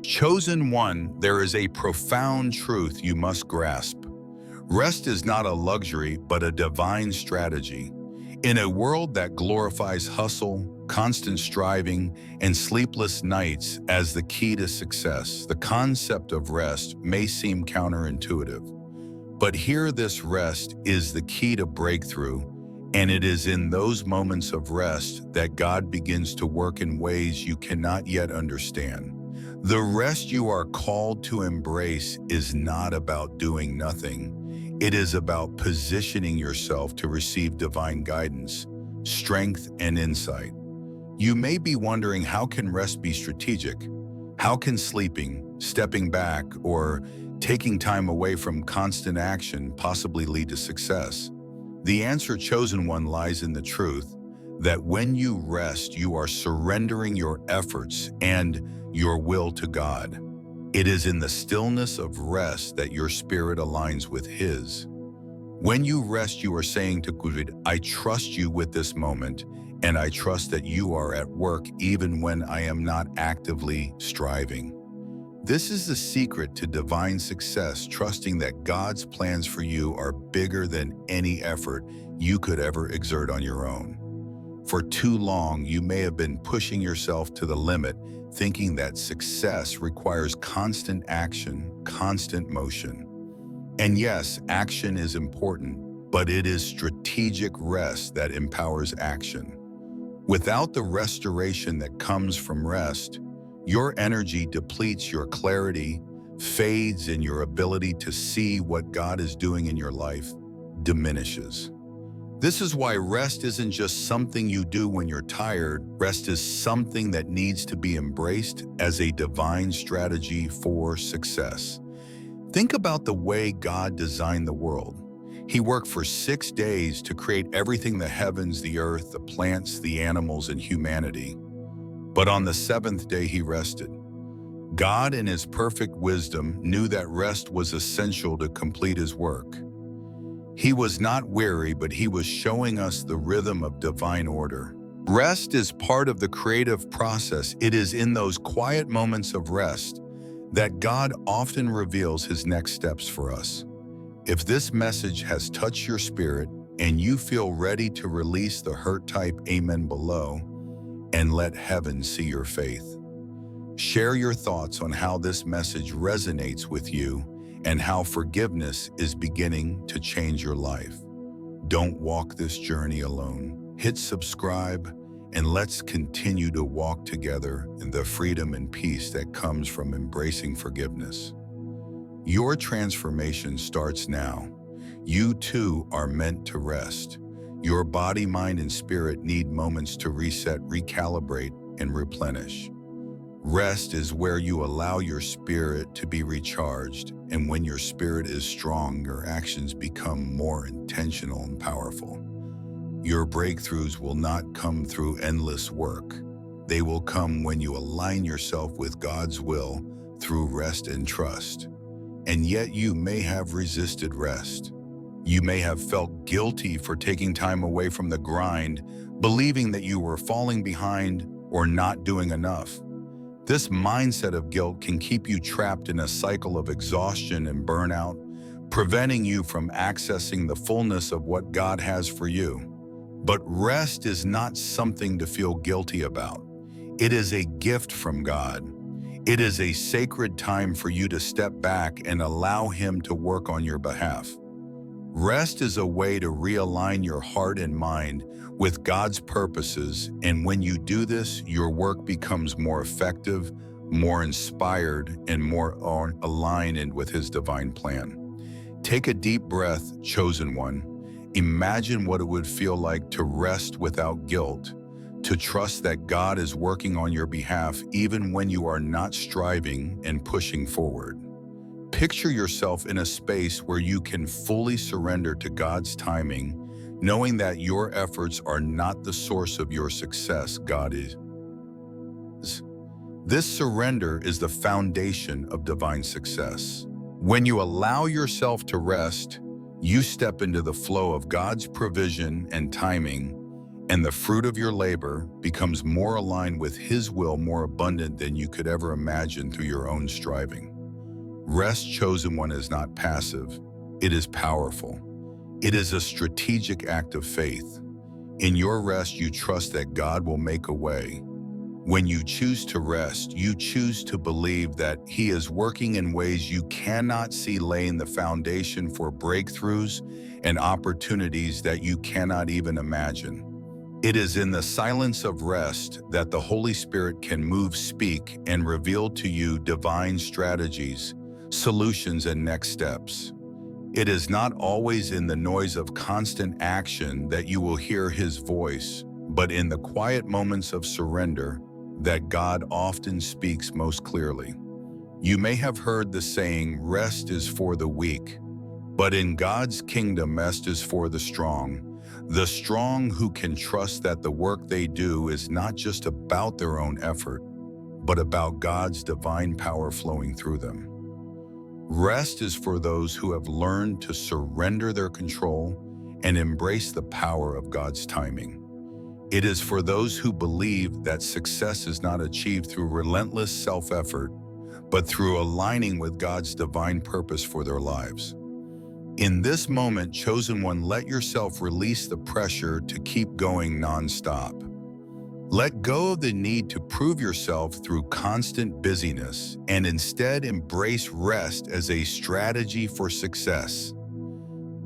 Chosen one, there is a profound truth you must grasp. Rest is not a luxury, but a divine strategy. In a world that glorifies hustle, constant striving, and sleepless nights as the key to success, the concept of rest may seem counterintuitive. But here, this rest is the key to breakthrough, and it is in those moments of rest that God begins to work in ways you cannot yet understand. The rest you are called to embrace is not about doing nothing. It is about positioning yourself to receive divine guidance, strength, and insight. You may be wondering, how can rest be strategic? How can sleeping, stepping back, or taking time away from constant action possibly lead to success? The answer, chosen one, lies in the truth that when you rest, you are surrendering your efforts and your will to God. It is in the stillness of rest that your spirit aligns with His. When you rest, you are saying to God, I trust you with this moment, and I trust that you are at work even when I am not actively striving. This is the secret to divine success, trusting that God's plans for you are bigger than any effort you could ever exert on your own. For too long, you may have been pushing yourself to the limit, thinking that success requires constant action, constant motion. And yes, action is important, but it is strategic rest that empowers action. Without the restoration that comes from rest, your energy depletes, your clarity fades, and your ability to see what God is doing in your life diminishes. This is why rest isn't just something you do when you're tired. Rest is something that needs to be embraced as a divine strategy for success. Think about the way God designed the world. He worked for 6 days to create everything: the heavens, the earth, the plants, the animals, and humanity. But on the 7th day, He rested. God, in His perfect wisdom, knew that rest was essential to complete His work. He was not weary, but He was showing us the rhythm of divine order. Rest is part of the creative process. It is in those quiet moments of rest that God often reveals His next steps for us. If this message has touched your spirit and you feel ready to release the hurt, type amen below and let heaven see your faith. Share your thoughts on how this message resonates with you and how forgiveness is beginning to change your life. Don't walk this journey alone. Hit subscribe, and let's continue to walk together in the freedom and peace that comes from embracing forgiveness. Your transformation starts now. You too are meant to rest. Your body, mind, and spirit need moments to reset, recalibrate, and replenish. Rest is where you allow your spirit to be recharged, and when your spirit is strong, your actions become more intentional and powerful. Your breakthroughs will not come through endless work. They will come when you align yourself with God's will through rest and trust. And yet you may have resisted rest. You may have felt guilty for taking time away from the grind, believing that you were falling behind or not doing enough. This mindset of guilt can keep you trapped in a cycle of exhaustion and burnout, preventing you from accessing the fullness of what God has for you. But rest is not something to feel guilty about. It is a gift from God. It is a sacred time for you to step back and allow Him to work on your behalf. Rest is a way to realign your heart and mind with God's purposes, and when you do this, your work becomes more effective, more inspired, and more aligned with His divine plan. Take a deep breath, chosen one. Imagine what it would feel like to rest without guilt, to trust that God is working on your behalf even when you are not striving and pushing forward. Picture yourself in a space where you can fully surrender to God's timing, knowing that your efforts are not the source of your success. God is. This surrender is the foundation of divine success. When you allow yourself to rest, you step into the flow of God's provision and timing, and the fruit of your labor becomes more aligned with His will, more abundant than you could ever imagine through your own striving. Rest, chosen one, is not passive. It is powerful. It is a strategic act of faith. In your rest, you trust that God will make a way. When you choose to rest, you choose to believe that He is working in ways you cannot see, laying the foundation for breakthroughs and opportunities that you cannot even imagine. It is in the silence of rest that the Holy Spirit can move, speak, and reveal to you divine strategies, solutions, and next steps. It is not always in the noise of constant action that you will hear His voice, but in the quiet moments of surrender that God often speaks most clearly. You may have heard the saying, rest is for the weak, but in God's kingdom, rest is for the strong who can trust that the work they do is not just about their own effort, but about God's divine power flowing through them. Rest is for those who have learned to surrender their control and embrace the power of God's timing. It is for those who believe that success is not achieved through relentless self-effort, but through aligning with God's divine purpose for their lives. In this moment, chosen one, let yourself release the pressure to keep going nonstop. Let go of the need to prove yourself through constant busyness and instead embrace rest as a strategy for success.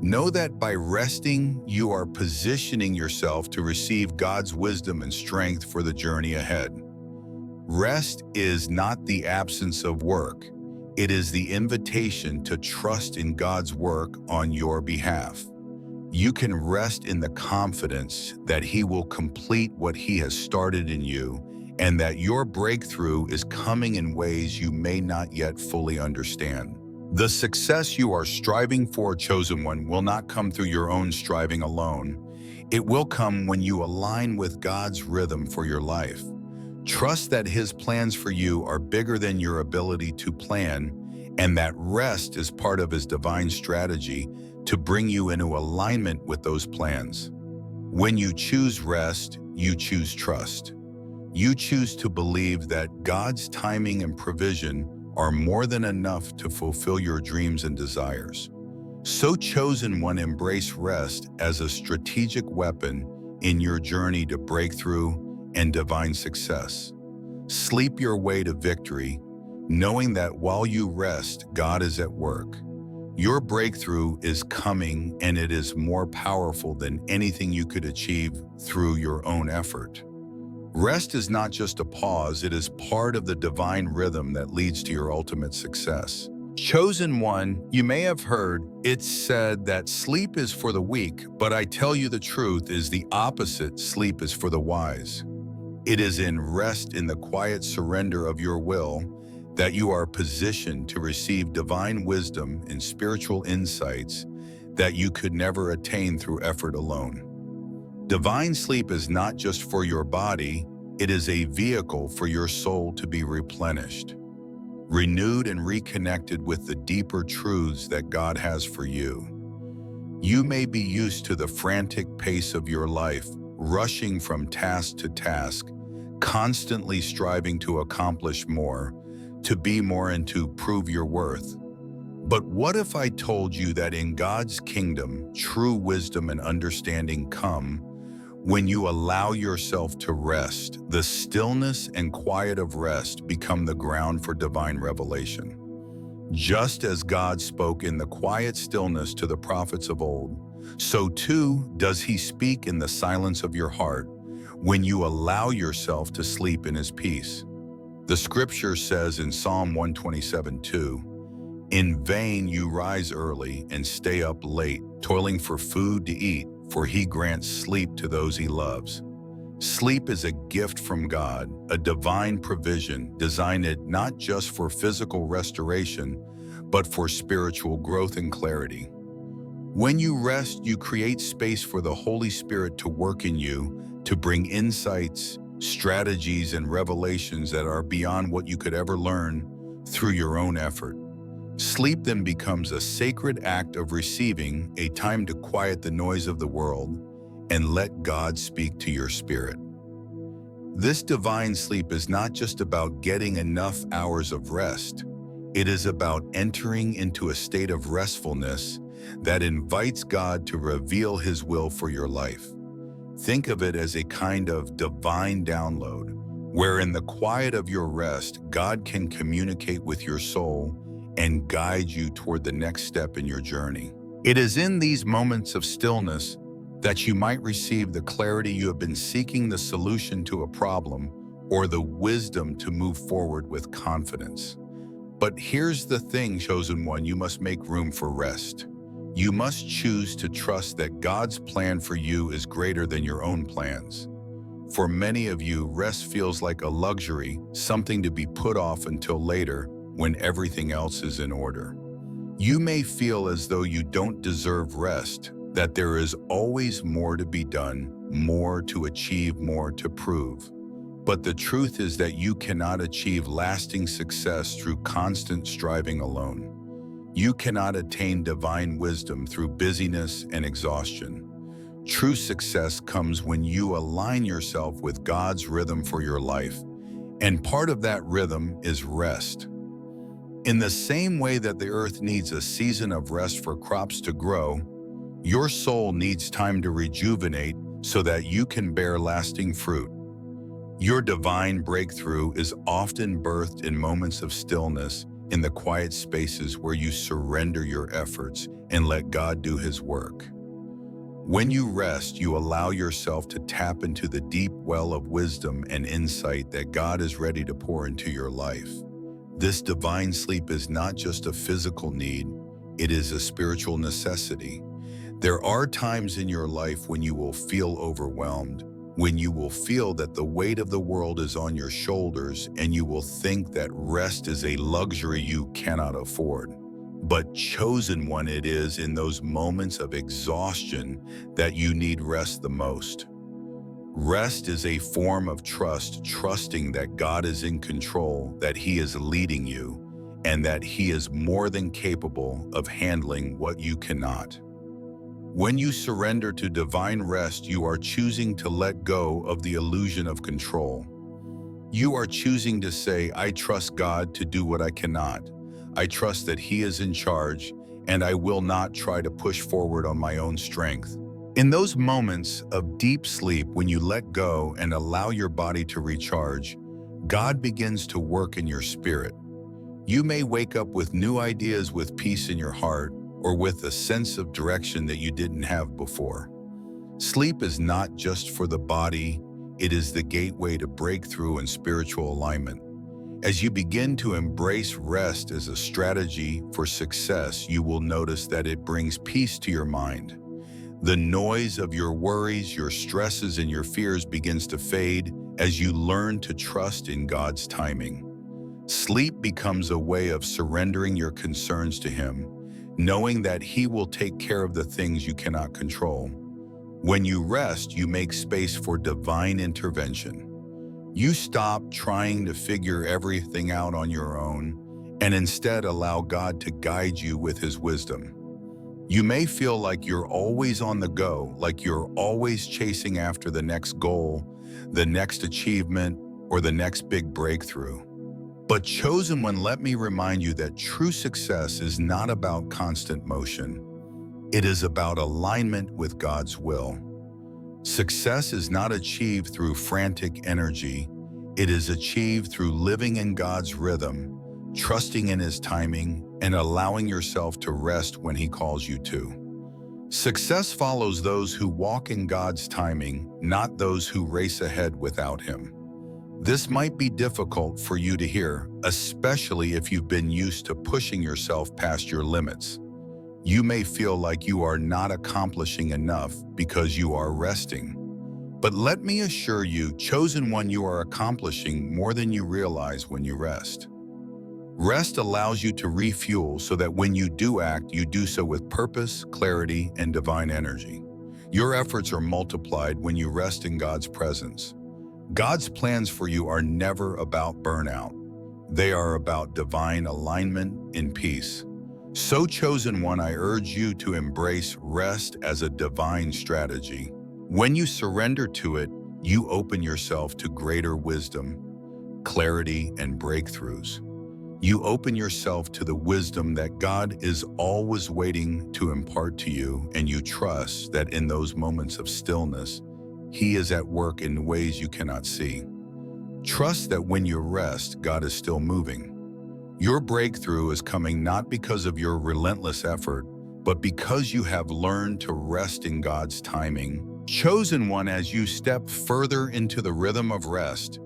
Know that by resting, you are positioning yourself to receive God's wisdom and strength for the journey ahead. Rest is not the absence of work. It is the invitation to trust in God's work on your behalf. You can rest in the confidence that He will complete what He has started in you, and that your breakthrough is coming in ways you may not yet fully understand. The success you are striving for, chosen one, will not come through your own striving alone. It will come when you align with God's rhythm for your life. Trust that His plans for you are bigger than your ability to plan, and that rest is part of His divine strategy to bring you into alignment with those plans. When you choose rest, you choose trust. You choose to believe that God's timing and provision are more than enough to fulfill your dreams and desires. So, chosen one, embrace rest as a strategic weapon in your journey to breakthrough and divine success. Sleep your way to victory, knowing that while you rest, God is at work. Your breakthrough is coming, and it is more powerful than anything you could achieve through your own effort. Rest is not just a pause, it is part of the divine rhythm that leads to your ultimate success. Chosen one, you may have heard it said that sleep is for the weak, but I tell you the truth is the opposite. Sleep is for the wise. It is in rest, in the quiet surrender of your will, that you are positioned to receive divine wisdom and spiritual insights that you could never attain through effort alone. Divine sleep is not just for your body, it is a vehicle for your soul to be replenished, renewed, and reconnected with the deeper truths that God has for you. You may be used to the frantic pace of your life, rushing from task to task, constantly striving to accomplish more, to be more, and to prove your worth. But what if I told you that in God's kingdom, true wisdom and understanding come when you allow yourself to rest? The stillness and quiet of rest become the ground for divine revelation. Just as God spoke in the quiet stillness to the prophets of old, so too does He speak in the silence of your heart when you allow yourself to sleep in His peace. The scripture says in Psalm 127:2, "In vain you rise early and stay up late, toiling for food to eat, for He grants sleep to those He loves." Sleep is a gift from God, a divine provision designed not just for physical restoration, but for spiritual growth and clarity. When you rest, you create space for the Holy Spirit to work in you, to bring insights, strategies, and revelations that are beyond what you could ever learn through your own effort. Sleep then becomes a sacred act of receiving, a time to quiet the noise of the world and let God speak to your spirit. This divine sleep is not just about getting enough hours of rest. It is about entering into a state of restfulness that invites God to reveal His will for your life. Think of it as a kind of divine download, where in the quiet of your rest, God can communicate with your soul and guide you toward the next step in your journey. It is in these moments of stillness that you might receive the clarity you have been seeking, the solution to a problem, or the wisdom to move forward with confidence. But here's the thing, chosen one, you must make room for rest. You must choose to trust that God's plan for you is greater than your own plans. For many of you, rest feels like a luxury, something to be put off until later when everything else is in order. You may feel as though you don't deserve rest, that there is always more to be done, more to achieve, more to prove. But the truth is that you cannot achieve lasting success through constant striving alone. You cannot attain divine wisdom through busyness and exhaustion. True success comes when you align yourself with God's rhythm for your life, and part of that rhythm is rest. In the same way that the earth needs a season of rest for crops to grow, your soul needs time to rejuvenate so that you can bear lasting fruit. Your divine breakthrough is often birthed in moments of stillness, in the quiet spaces where you surrender your efforts and let God do His work. When you rest, you allow yourself to tap into the deep well of wisdom and insight that God is ready to pour into your life. This divine sleep is not just a physical need, it is a spiritual necessity. There are times in your life when you will feel overwhelmed, when you will feel that the weight of the world is on your shoulders and you will think that rest is a luxury you cannot afford. But chosen one, it is in those moments of exhaustion that you need rest the most. Rest is a form of trust, trusting that God is in control, that He is leading you, and that He is more than capable of handling what you cannot. When you surrender to divine rest, you are choosing to let go of the illusion of control. You are choosing to say, I trust God to do what I cannot. I trust that He is in charge, and I will not try to push forward on my own strength. In those moments of deep sleep, when you let go and allow your body to recharge, God begins to work in your spirit. You may wake up with new ideas, with peace in your heart, or with a sense of direction that you didn't have before. Sleep is not just for the body, it is the gateway to breakthrough and spiritual alignment. As you begin to embrace rest as a strategy for success, you will notice that it brings peace to your mind. The noise of your worries, your stresses, and your fears begins to fade as you learn to trust in God's timing. Sleep becomes a way of surrendering your concerns to Him, knowing that He will take care of the things you cannot control. When you rest, you make space for divine intervention. You stop trying to figure everything out on your own and instead allow God to guide you with His wisdom. You may feel like you're always on the go, like you're always chasing after the next goal, the next achievement, or the next big breakthrough. But chosen one, let me remind you that true success is not about constant motion. It is about alignment with God's will. Success is not achieved through frantic energy. It is achieved through living in God's rhythm, trusting in His timing, and allowing yourself to rest when He calls you to. Success follows those who walk in God's timing, not those who race ahead without Him. This might be difficult for you to hear, especially if you've been used to pushing yourself past your limits. You may feel like you are not accomplishing enough because you are resting. But let me assure you, chosen one, you are accomplishing more than you realize when you rest. Rest allows you to refuel so that when you do act, you do so with purpose, clarity, and divine energy. Your efforts are multiplied when you rest in God's presence. God's plans for you are never about burnout. They are about divine alignment in peace. So chosen one, I urge you to embrace rest as a divine strategy. When you surrender to it, you open yourself to greater wisdom, clarity, and breakthroughs. You open yourself to the wisdom that God is always waiting to impart to you, and you trust that in those moments of stillness, He is at work in ways you cannot see. Trust that when you rest, God is still moving. Your breakthrough is coming not because of your relentless effort, but because you have learned to rest in God's timing. Chosen one, as you step further into the rhythm of rest,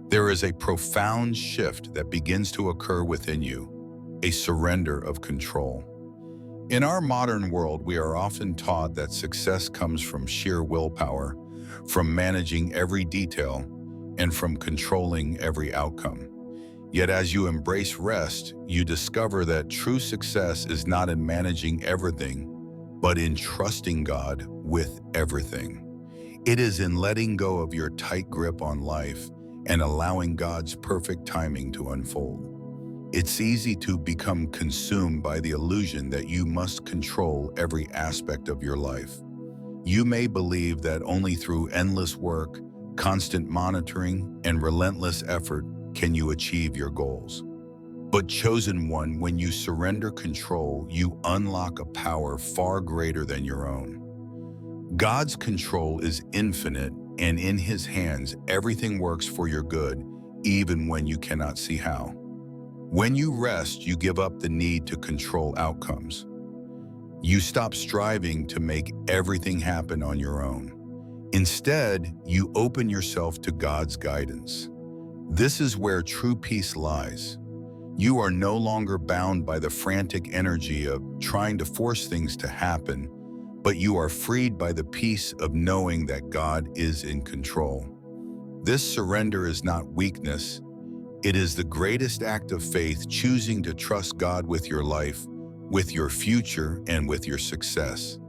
there is a profound shift that begins to occur within you, a surrender of control. In our modern world, we are often taught that success comes from sheer willpower, from managing every detail, and from controlling every outcome. Yet as you embrace rest, you discover that true success is not in managing everything, but in trusting God with everything. It is in letting go of your tight grip on life and allowing God's perfect timing to unfold. It's easy to become consumed by the illusion that you must control every aspect of your life. You may believe that only through endless work, constant monitoring, and relentless effort can you achieve your goals. But chosen one, when you surrender control, you unlock a power far greater than your own. God's control is infinite, and in His hands, everything works for your good, even when you cannot see how. When you rest, you give up the need to control outcomes. You stop striving to make everything happen on your own. Instead, you open yourself to God's guidance. This is where true peace lies. You are no longer bound by the frantic energy of trying to force things to happen, but you are freed by the peace of knowing that God is in control. This surrender is not weakness. It is the greatest act of faith, choosing to trust God with your life, with your future, and with your success.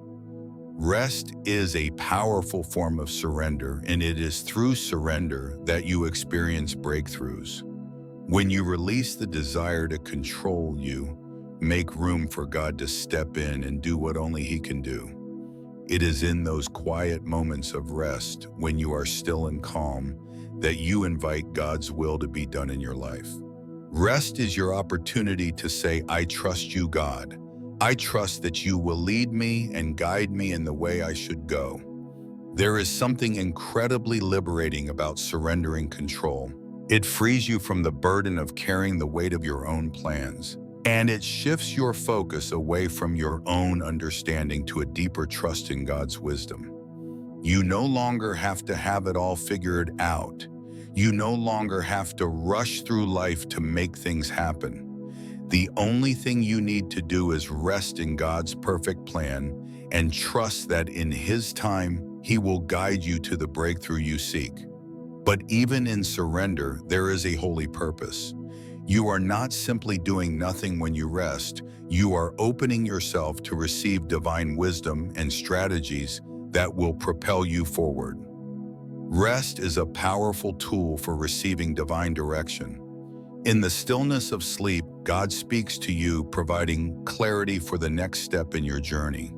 Rest is a powerful form of surrender, and it is through surrender that you experience breakthroughs. When you release the desire to control, you make room for God to step in and do what only He can do. It is in those quiet moments of rest, when you are still and calm, that you invite God's will to be done in your life. Rest is your opportunity to say, "I trust you, God. I trust that you will lead me and guide me in the way I should go." There is something incredibly liberating about surrendering control. It frees you from the burden of carrying the weight of your own plans, and it shifts your focus away from your own understanding to a deeper trust in God's wisdom. You no longer have to have it all figured out. You no longer have to rush through life to make things happen. The only thing you need to do is rest in God's perfect plan and trust that in His time, He will guide you to the breakthrough you seek. But even in surrender, there is a holy purpose. You are not simply doing nothing when you rest. You are opening yourself to receive divine wisdom and strategies that will propel you forward. Rest is a powerful tool for receiving divine direction. In the stillness of sleep, God speaks to you, providing clarity for the next step in your journey.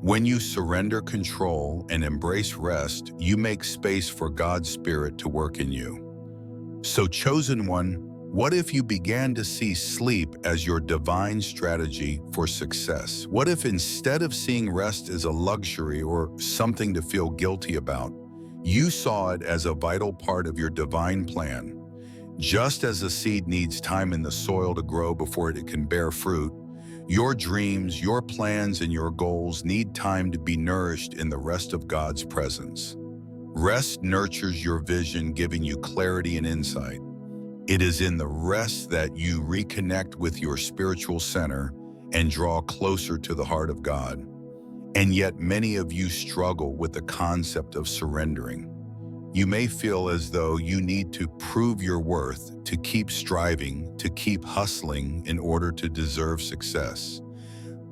When you surrender control and embrace rest, you make space for God's Spirit to work in you. So, chosen one, what if you began to see sleep as your divine strategy for success? What if instead of seeing rest as a luxury or something to feel guilty about, you saw it as a vital part of your divine plan? Just as a seed needs time in the soil to grow before it can bear fruit, your dreams, your plans, and your goals need time to be nourished in the rest of God's presence. Rest nurtures your vision, giving you clarity and insight. It is in the rest that you reconnect with your spiritual center and draw closer to the heart of God. And yet many of you struggle with the concept of surrendering. You may feel as though you need to prove your worth, to keep striving, to keep hustling in order to deserve success.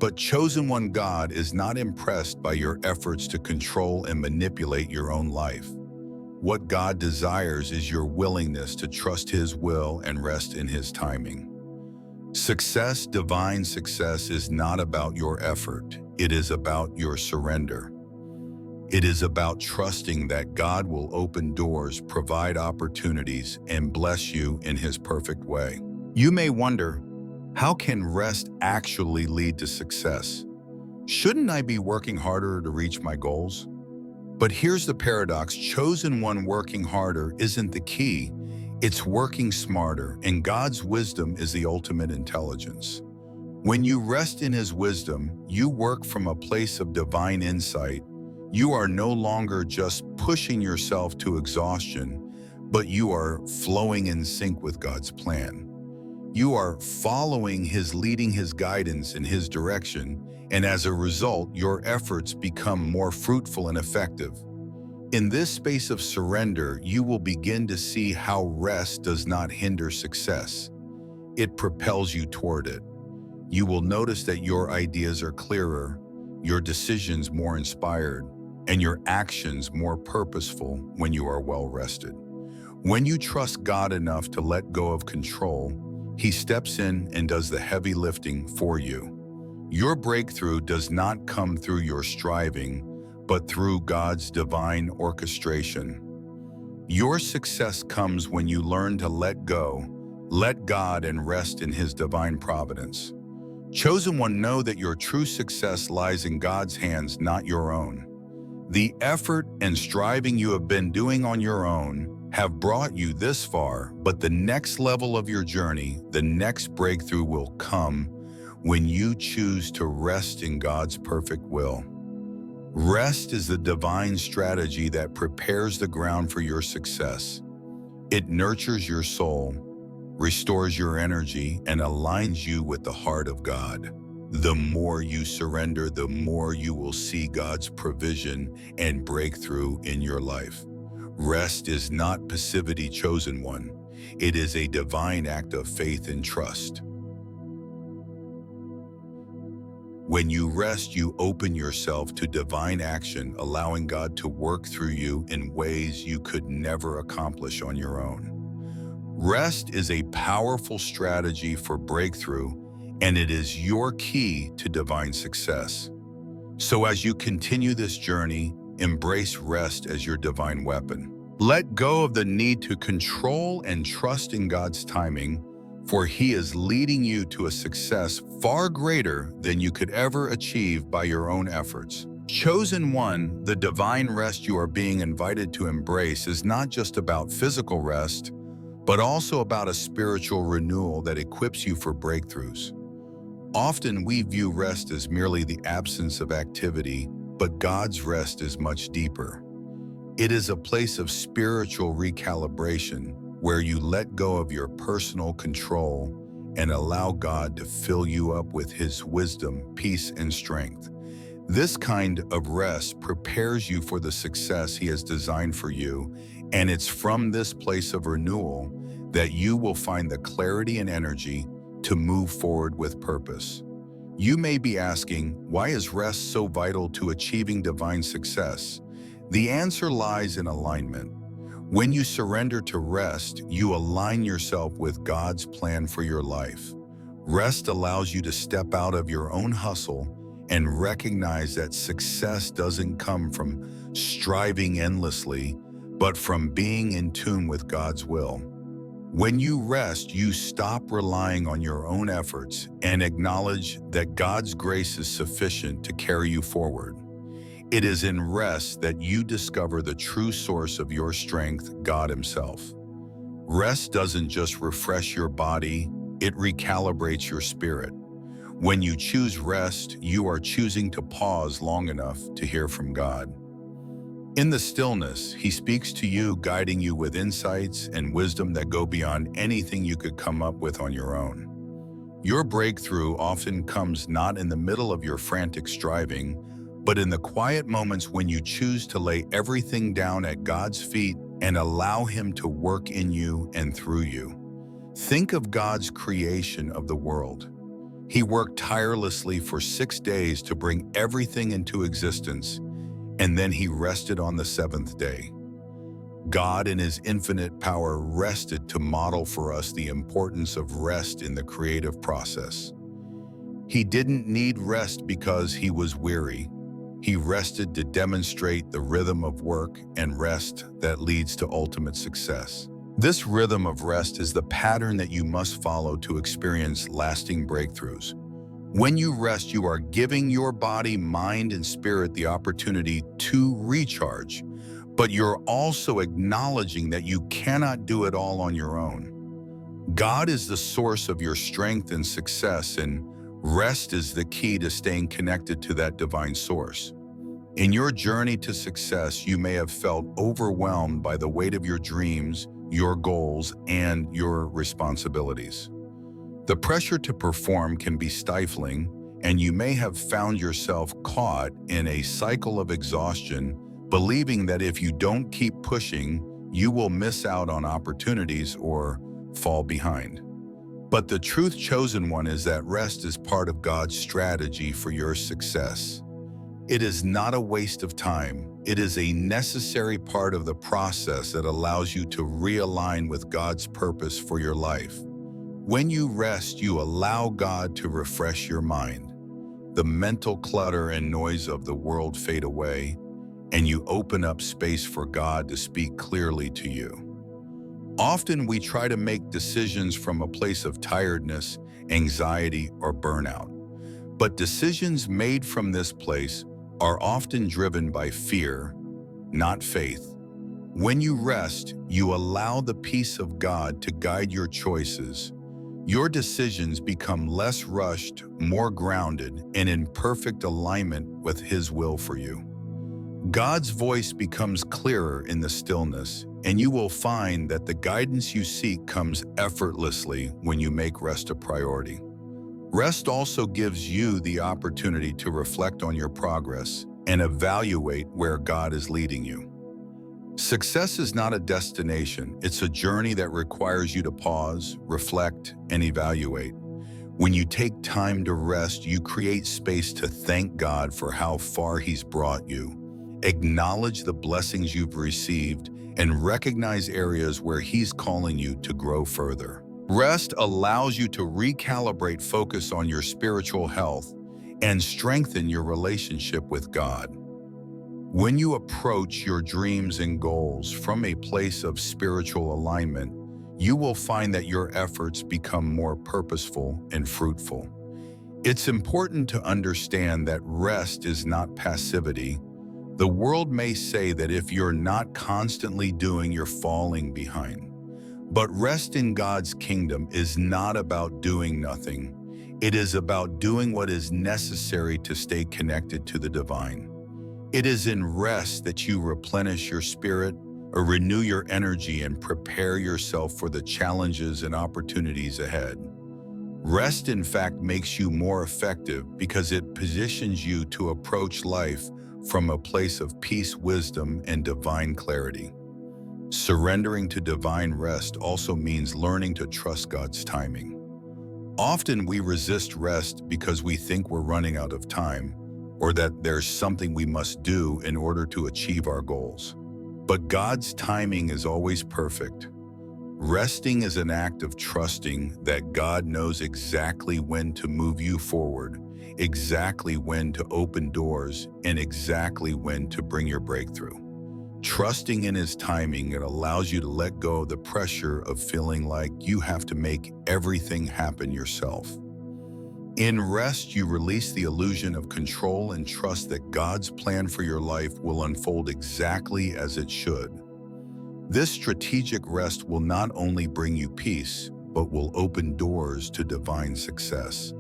But chosen one, God is not impressed by your efforts to control and manipulate your own life. What God desires is your willingness to trust His will and rest in His timing. Success, divine success, is not about your effort. It is about your surrender. It is about trusting that God will open doors, provide opportunities, and bless you in His perfect way. You may wonder, how can rest actually lead to success? Shouldn't I be working harder to reach my goals? But here's the paradox: chosen one working harder isn't the key. It's working smarter, and God's wisdom is the ultimate intelligence. When you rest in His wisdom, you work from a place of divine insight. You are no longer just pushing yourself to exhaustion, but you are flowing in sync with God's plan. You are following His leading, His guidance, in His direction, and as a result, your efforts become more fruitful and effective. In this space of surrender, you will begin to see how rest does not hinder success. It propels you toward it. You will notice that your ideas are clearer, your decisions more inspired, and your actions more purposeful when you are well rested. When you trust God enough to let go of control, He steps in and does the heavy lifting for you. Your breakthrough does not come through your striving, but through God's divine orchestration. Your success comes when you learn to let go, let God, and rest in His divine providence. Chosen one, know that your true success lies in God's hands, not your own. The effort and striving you have been doing on your own have brought you this far, but the next level of your journey, the next breakthrough, will come when you choose to rest in God's perfect will. Rest is the divine strategy that prepares the ground for your success. It nurtures your soul, restores your energy, and aligns you with the heart of God. The more you surrender, the more you will see God's provision and breakthrough in your life. Rest is not passivity, chosen one. It is a divine act of faith and trust. When you rest, you open yourself to divine action, allowing God to work through you in ways you could never accomplish on your own. Rest is a powerful strategy for breakthrough, and it is your key to divine success. So as you continue this journey, embrace rest as your divine weapon. Let go of the need to control and trust in God's timing, for He is leading you to a success far greater than you could ever achieve by your own efforts. Chosen one, the divine rest you are being invited to embrace is not just about physical rest, but also about a spiritual renewal that equips you for breakthroughs. Often we view rest as merely the absence of activity, but God's rest is much deeper. It is a place of spiritual recalibration where you let go of your personal control and allow God to fill you up with His wisdom, peace, and strength. This kind of rest prepares you for the success He has designed for you, and it's from this place of renewal that you will find the clarity and energy to move forward with purpose. You may be asking, why is rest so vital to achieving divine success? The answer lies in alignment. When you surrender to rest, you align yourself with God's plan for your life. Rest allows you to step out of your own hustle and recognize that success doesn't come from striving endlessly, but from being in tune with God's will. When you rest, you stop relying on your own efforts and acknowledge that God's grace is sufficient to carry you forward. It is in rest that you discover the true source of your strength, God Himself. Rest doesn't just refresh your body, it recalibrates your spirit. When you choose rest, you are choosing to pause long enough to hear from God. In the stillness, He speaks to you, guiding you with insights and wisdom that go beyond anything you could come up with on your own. Your breakthrough often comes not in the middle of your frantic striving, but in the quiet moments when you choose to lay everything down at God's feet and allow Him to work in you and through you. Think of God's creation of the world. He worked tirelessly for 6 days to bring everything into existence, and then He rested on the seventh day. God, in His infinite power, rested to model for us the importance of rest in the creative process. He didn't need rest because He was weary. He rested to demonstrate the rhythm of work and rest that leads to ultimate success. This rhythm of rest is the pattern that you must follow to experience lasting breakthroughs. When you rest, you are giving your body, mind, and spirit the opportunity to recharge, but you're also acknowledging that you cannot do it all on your own. God is the source of your strength and success, and rest is the key to staying connected to that divine source. In your journey to success, you may have felt overwhelmed by the weight of your dreams, your goals, and your responsibilities. The pressure to perform can be stifling, and you may have found yourself caught in a cycle of exhaustion, believing that if you don't keep pushing, you will miss out on opportunities or fall behind. But the truth, chosen one, is that rest is part of God's strategy for your success. It is not a waste of time. It is a necessary part of the process that allows you to realign with God's purpose for your life. When you rest, you allow God to refresh your mind. The mental clutter and noise of the world fade away, and you open up space for God to speak clearly to you. Often we try to make decisions from a place of tiredness, anxiety, or burnout. But decisions made from this place are often driven by fear, not faith. When you rest, you allow the peace of God to guide your choices. Your decisions become less rushed, more grounded, and in perfect alignment with His will for you. God's voice becomes clearer in the stillness, and you will find that the guidance you seek comes effortlessly when you make rest a priority. Rest also gives you the opportunity to reflect on your progress and evaluate where God is leading you. Success is not a destination, it's a journey that requires you to pause, reflect, and evaluate. When you take time to rest, you create space to thank God for how far He's brought you, acknowledge the blessings you've received, and recognize areas where He's calling you to grow further. Rest allows you to recalibrate focus on your spiritual health and strengthen your relationship with God. When you approach your dreams and goals from a place of spiritual alignment, you will find that your efforts become more purposeful and fruitful. It's important to understand that rest is not passivity. The world may say that if you're not constantly doing, you're falling behind. But rest in God's kingdom is not about doing nothing. It is about doing what is necessary to stay connected to the divine. It is in rest that you replenish your spirit, or renew your energy, and prepare yourself for the challenges and opportunities ahead. Rest, in fact, makes you more effective because it positions you to approach life from a place of peace, wisdom, and divine clarity. Surrendering to divine rest also means learning to trust God's timing. Often we resist rest because we think we're running out of time, or that there's something we must do in order to achieve our goals. But God's timing is always perfect. Resting is an act of trusting that God knows exactly when to move you forward, exactly when to open doors, and exactly when to bring your breakthrough. Trusting in His timing, it allows you to let go of the pressure of feeling like you have to make everything happen yourself. In rest, you release the illusion of control and trust that God's plan for your life will unfold exactly as it should. This strategic rest will not only bring you peace, but will open doors to divine success.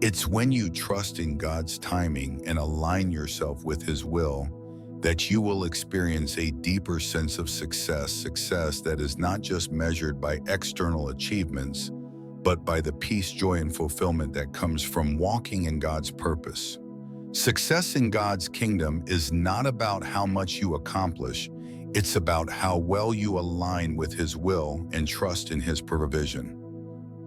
It's when you trust in God's timing and align yourself with His will that you will experience a deeper sense of success that is not just measured by external achievements, but by the peace, joy, and fulfillment that comes from walking in God's purpose. Success in God's kingdom is not about how much you accomplish, it's about how well you align with His will and trust in His provision.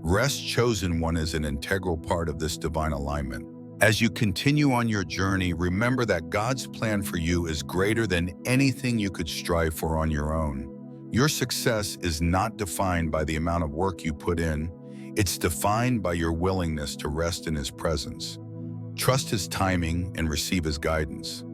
Rest, chosen one, is an integral part of this divine alignment. As you continue on your journey, remember that God's plan for you is greater than anything you could strive for on your own. Your success is not defined by the amount of work you put in, it's defined by your willingness to rest in His presence. Trust his timing and receive his guidance.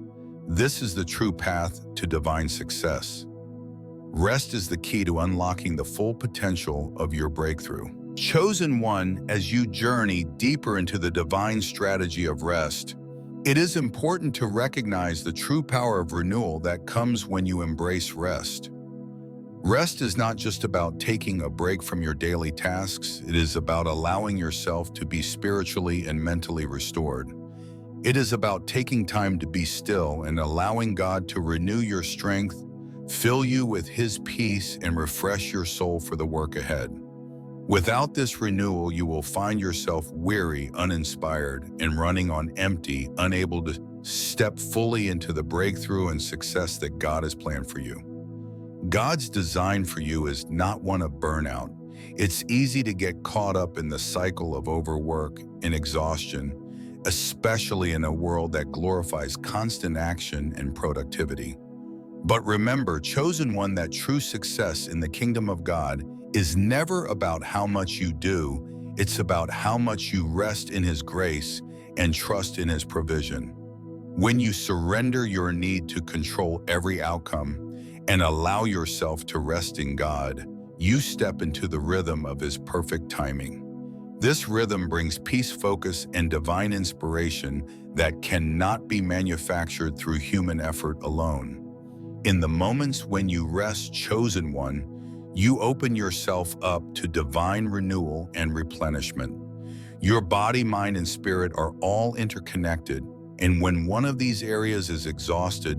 This is the true path to divine success. Rest is the key to unlocking the full potential of your breakthrough. Chosen one, as you journey deeper into the divine strategy of rest, it is important to recognize the true power of renewal that comes when you embrace rest. Rest is not just about taking a break from your daily tasks, it is about allowing yourself to be spiritually and mentally restored. It is about taking time to be still and allowing God to renew your strength, fill you with His peace, and refresh your soul for the work ahead. Without this renewal, you will find yourself weary, uninspired, and running on empty, unable to step fully into the breakthrough and success that God has planned for you. God's design for you is not one of burnout. It's easy to get caught up in the cycle of overwork and exhaustion, especially in a world that glorifies constant action and productivity. But remember, chosen one, that true success in the kingdom of God is never about how much you do, it's about how much you rest in His grace and trust in His provision. When you surrender your need to control every outcome and allow yourself to rest in God, you step into the rhythm of His perfect timing. This rhythm brings peace, focus, and divine inspiration that cannot be manufactured through human effort alone. In the moments when you rest, chosen one, you open yourself up to divine renewal and replenishment. Your body, mind, and spirit are all interconnected, and when one of these areas is exhausted,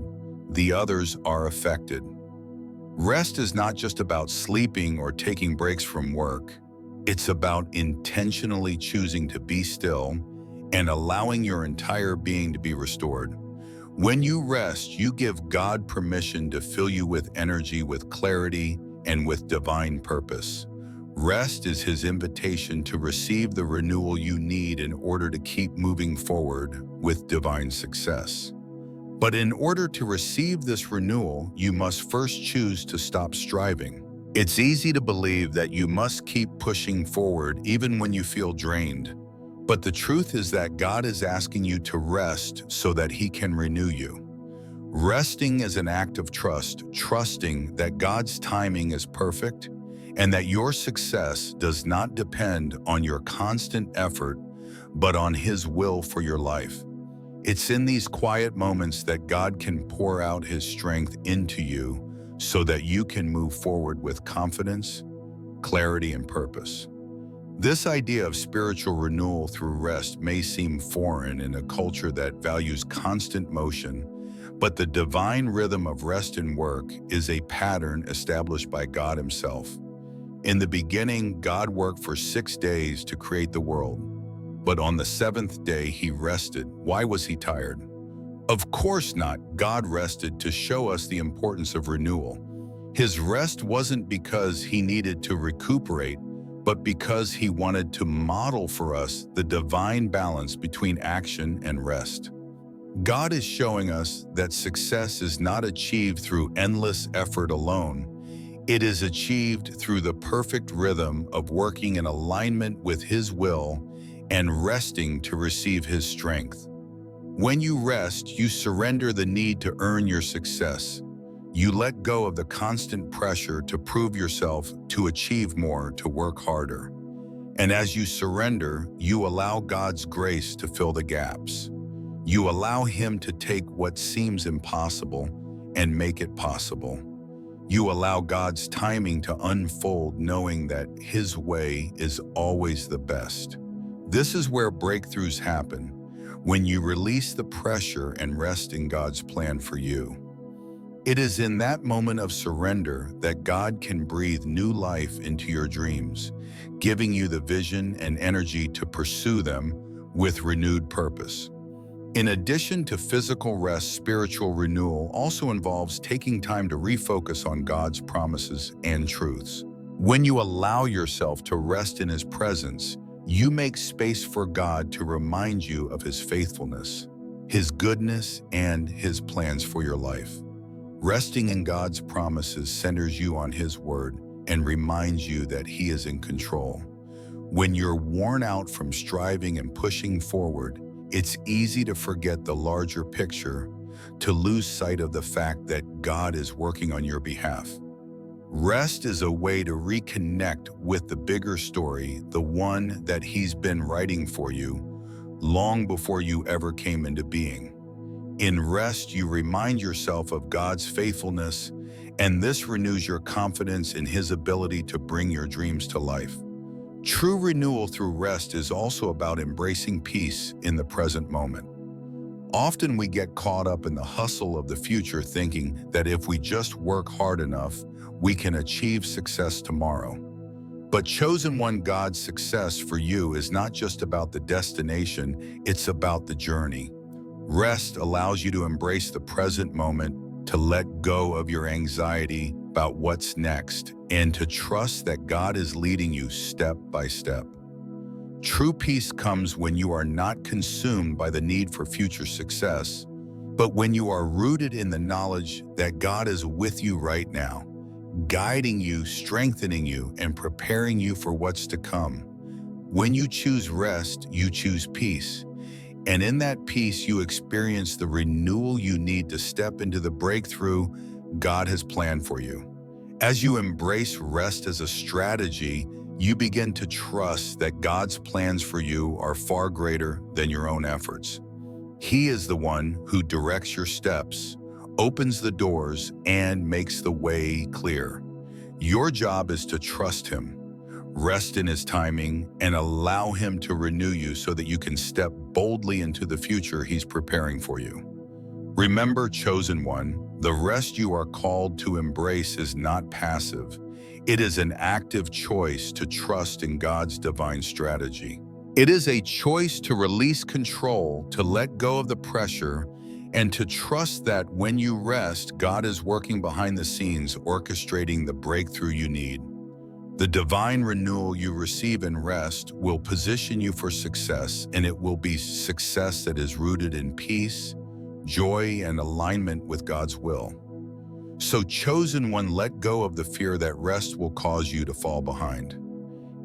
the others are affected. Rest is not just about sleeping or taking breaks from work. It's about intentionally choosing to be still and allowing your entire being to be restored. When you rest, you give God permission to fill you with energy, with clarity, and with divine purpose. Rest is His invitation to receive the renewal you need in order to keep moving forward with divine success. But in order to receive this renewal, you must first choose to stop striving. It's easy to believe that you must keep pushing forward even when you feel drained. But the truth is that God is asking you to rest so that He can renew you. Resting is an act of trust, trusting that God's timing is perfect and that your success does not depend on your constant effort, but on His will for your life. It's in these quiet moments that God can pour out His strength into you so that you can move forward with confidence, clarity, and purpose. This idea of spiritual renewal through rest may seem foreign in a culture that values constant motion, but the divine rhythm of rest and work is a pattern established by God Himself. In the beginning, God worked for 6 days to create the world, but on the 7th day He rested. Why was He tired? Of course not. God rested to show us the importance of renewal. His rest wasn't because He needed to recuperate, but because He wanted to model for us the divine balance between action and rest. God is showing us that success is not achieved through endless effort alone. It is achieved through the perfect rhythm of working in alignment with His will and resting to receive His strength. When you rest, you surrender the need to earn your success. You let go of the constant pressure to prove yourself, to achieve more, to work harder. And as you surrender, you allow God's grace to fill the gaps. You allow Him to take what seems impossible and make it possible. You allow God's timing to unfold, knowing that His way is always the best. This is where breakthroughs happen, when you release the pressure and rest in God's plan for you. It is in that moment of surrender that God can breathe new life into your dreams, giving you the vision and energy to pursue them with renewed purpose. In addition to physical rest, spiritual renewal also involves taking time to refocus on God's promises and truths. When you allow yourself to rest in His presence, you make space for God to remind you of His faithfulness, His goodness, and His plans for your life. Resting in God's promises centers you on His word and reminds you that He is in control. When you're worn out from striving and pushing forward, it's easy to forget the larger picture, to lose sight of the fact that God is working on your behalf. Rest is a way to reconnect with the bigger story, the one that He's been writing for you long before you ever came into being. In rest, you remind yourself of God's faithfulness, and this renews your confidence in His ability to bring your dreams to life. True renewal through rest is also about embracing peace in the present moment. Often we get caught up in the hustle of the future, thinking that if we just work hard enough, we can achieve success tomorrow. But chosen one, God's success for you is not just about the destination, it's about the journey. Rest allows you to embrace the present moment, to let go of your anxiety about what's next, and to trust that God is leading you step by step. True peace comes when you are not consumed by the need for future success, but when you are rooted in the knowledge that God is with you right now, guiding you, strengthening you, and preparing you for what's to come. When you choose rest, you choose peace. And in that peace, you experience the renewal you need to step into the breakthrough God has planned for you. As you embrace rest as a strategy, you begin to trust that God's plans for you are far greater than your own efforts. He is the one who directs your steps, opens the doors, and makes the way clear. Your job is to trust Him, rest in His timing, and allow Him to renew you so that you can step boldly into the future He's preparing for you. Remember, chosen one, the rest you are called to embrace is not passive. It is an active choice to trust in God's divine strategy. It is a choice to release control, to let go of the pressure, and to trust that when you rest, God is working behind the scenes, orchestrating the breakthrough you need. The divine renewal you receive in rest will position you for success, and it will be success that is rooted in peace, joy, and alignment with God's will. So, chosen one, let go of the fear that rest will cause you to fall behind.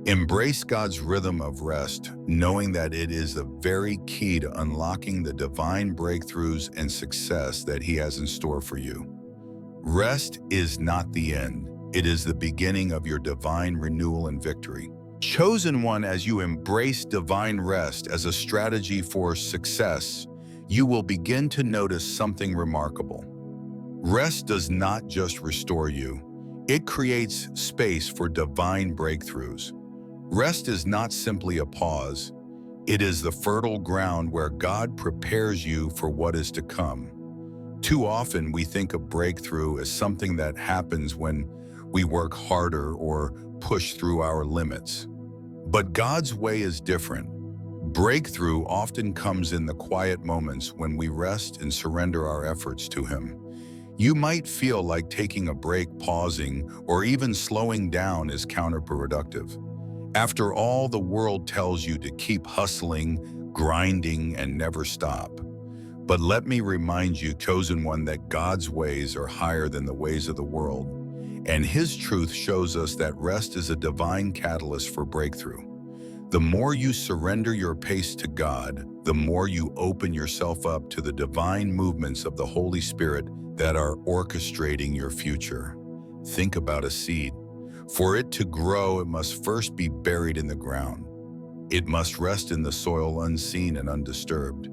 Embrace God's rhythm of rest, knowing that it is the very key to unlocking the divine breakthroughs and success that He has in store for you. Rest is not the end. It is the beginning of your divine renewal and victory. Chosen one, as you embrace divine rest as a strategy for success, you will begin to notice something remarkable. Rest does not just restore you, it creates space for divine breakthroughs. Rest is not simply a pause, it is the fertile ground where God prepares you for what is to come. Too often we think of breakthrough as something that happens when we work harder or push through our limits. But God's way is different. Breakthrough often comes in the quiet moments when we rest and surrender our efforts to Him. You might feel like taking a break, pausing, or even slowing down is counterproductive. After all, the world tells you to keep hustling, grinding, and never stop. But let me remind you, chosen one, that God's ways are higher than the ways of the world, and His truth shows us that rest is a divine catalyst for breakthrough. The more you surrender your pace to God, the more you open yourself up to the divine movements of the Holy Spirit that are orchestrating your future. Think about a seed. For it to grow, it must first be buried in the ground. It must rest in the soil unseen and undisturbed.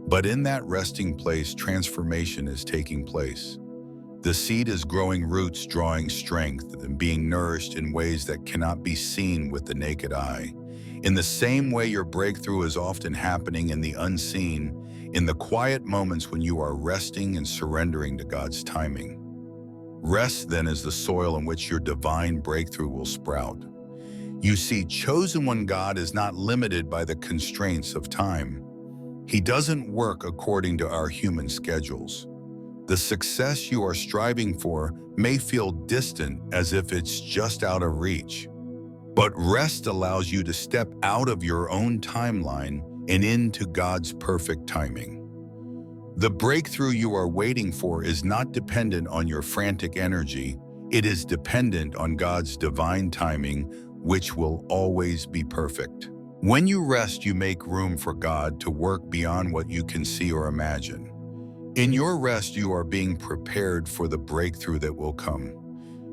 But in that resting place, transformation is taking place. The seed is growing roots, drawing strength, and being nourished in ways that cannot be seen with the naked eye. In the same way, your breakthrough is often happening in the unseen, in the quiet moments when you are resting and surrendering to God's timing. Rest, then, is the soil in which your divine breakthrough will sprout. You see, chosen one, God is not limited by the constraints of time. He doesn't work according to our human schedules. The success you are striving for may feel distant, as if it's just out of reach. But rest allows you to step out of your own timeline and into God's perfect timing. The breakthrough you are waiting for is not dependent on your frantic energy. It is dependent on God's divine timing, which will always be perfect. When you rest, you make room for God to work beyond what you can see or imagine. In your rest, you are being prepared for the breakthrough that will come.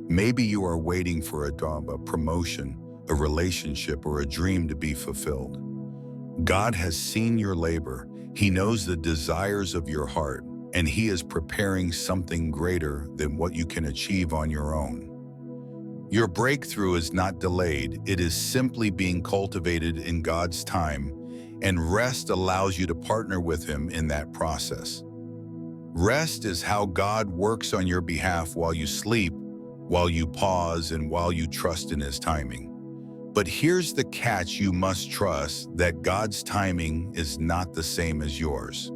Maybe you are waiting for a job, a promotion, a relationship, or a dream to be fulfilled. God has seen your labor. He knows the desires of your heart, and He is preparing something greater than what you can achieve on your own. Your breakthrough is not delayed, it is simply being cultivated in God's time, and rest allows you to partner with Him in that process. Rest is how God works on your behalf while you sleep, while you pause, and while you trust in His timing. But here's the catch: you must trust that God's timing is not the same as yours.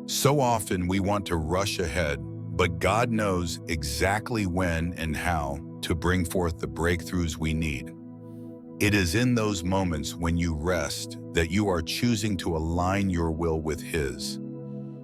So often we want to rush ahead, but God knows exactly when and how to bring forth the breakthroughs we need. It is in those moments when you rest that you are choosing to align your will with His.